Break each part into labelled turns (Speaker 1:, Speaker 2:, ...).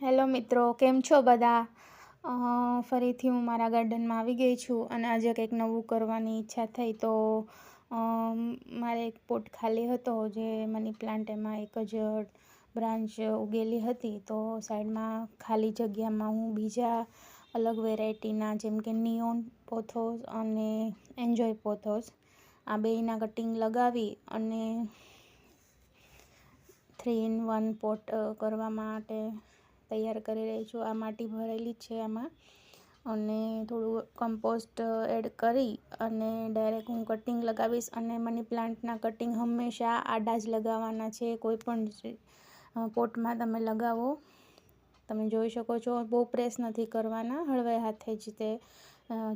Speaker 1: Hello મિત્રો, કેમ છો બધા? ફરીથી હું મારા ગાર્ડનમાં આવી ગઈ છું અને આજે કંઈક નવું કરવાની ઈચ્છા થઈ તો મારે એક પોટ ખાલી હતો જે મની પ્લાન્ટ, એમાં એક જ બ્રાન્ચ ઉગેલી હતી. તો સાઈડમાં ખાલી જગ્યામાં હું બીજા અલગ વેરાયટીના જેમ કે નિયોન પોથોસ અને એન્જોય પોથોસ આ બેયના કટિંગ લગાવી અને 3 in 1 પોટ કરવા માટે તૈયાર કરી રહી છું. આ માટી ભરેલી જ છે આમાં, અને થોડું કમ્પોસ્ટ એડ કરી અને ડાયરેક્ટ હું કટિંગ લગાવીશ. અને મની પ્લાન્ટના કટિંગ હંમેશા આડા જ લગાવવાના છે. કોઈ પણ પોટમાં તમે લગાવો, તમે જોઈ શકો છો, બહુ પ્રેસ નથી કરવાના, હળવે હાથે જ તે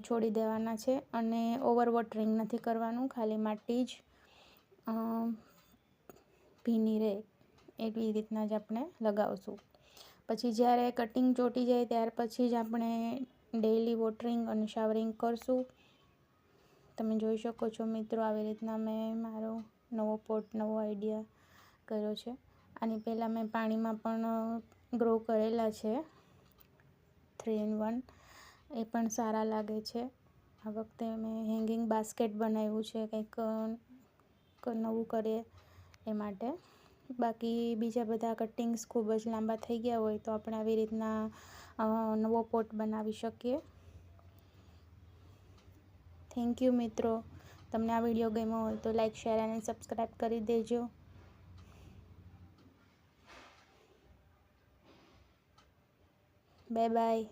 Speaker 1: છોડી દેવાના છે. અને ઓવર વોટરિંગ નથી કરવાનું, ખાલી માટી જ ભીની રહે એવી રીતના જ આપણે લગાવશું. પછી જ્યારે કટિંગ ચોંટી જાય ત્યાર પછી જ આપણે ડેઈલી વોટરિંગ અને શાવરિંગ કરશું. તમે જોઈ શકો છો મિત્રો, આવી રીતના મેં મારો નવો પોટ, નવો આઈડિયા કર્યો છે. આની પહેલાં મેં પાણીમાં પણ ગ્રો કરેલા છે 3 in 1, એ પણ સારા લાગે છે. આ વખતે મેં હેંગિંગ બાસ્કેટ બનાવ્યું છે, કંઈક નવું કરીએ એ માટે. બાકી બીજા બધા કટિંગ્સ ખૂબ જ લાંબા થઈ ગયા હોય તો આપણે આવી રીતના નવો પોટ બનાવી શકીએ. થેન્ક યુ મિત્રો. તમને આ વિડીયો ગમ્યો હોય તો લાઈક, શેર અને સબસ્ક્રાઈબ કરી દેજો. Bye bye.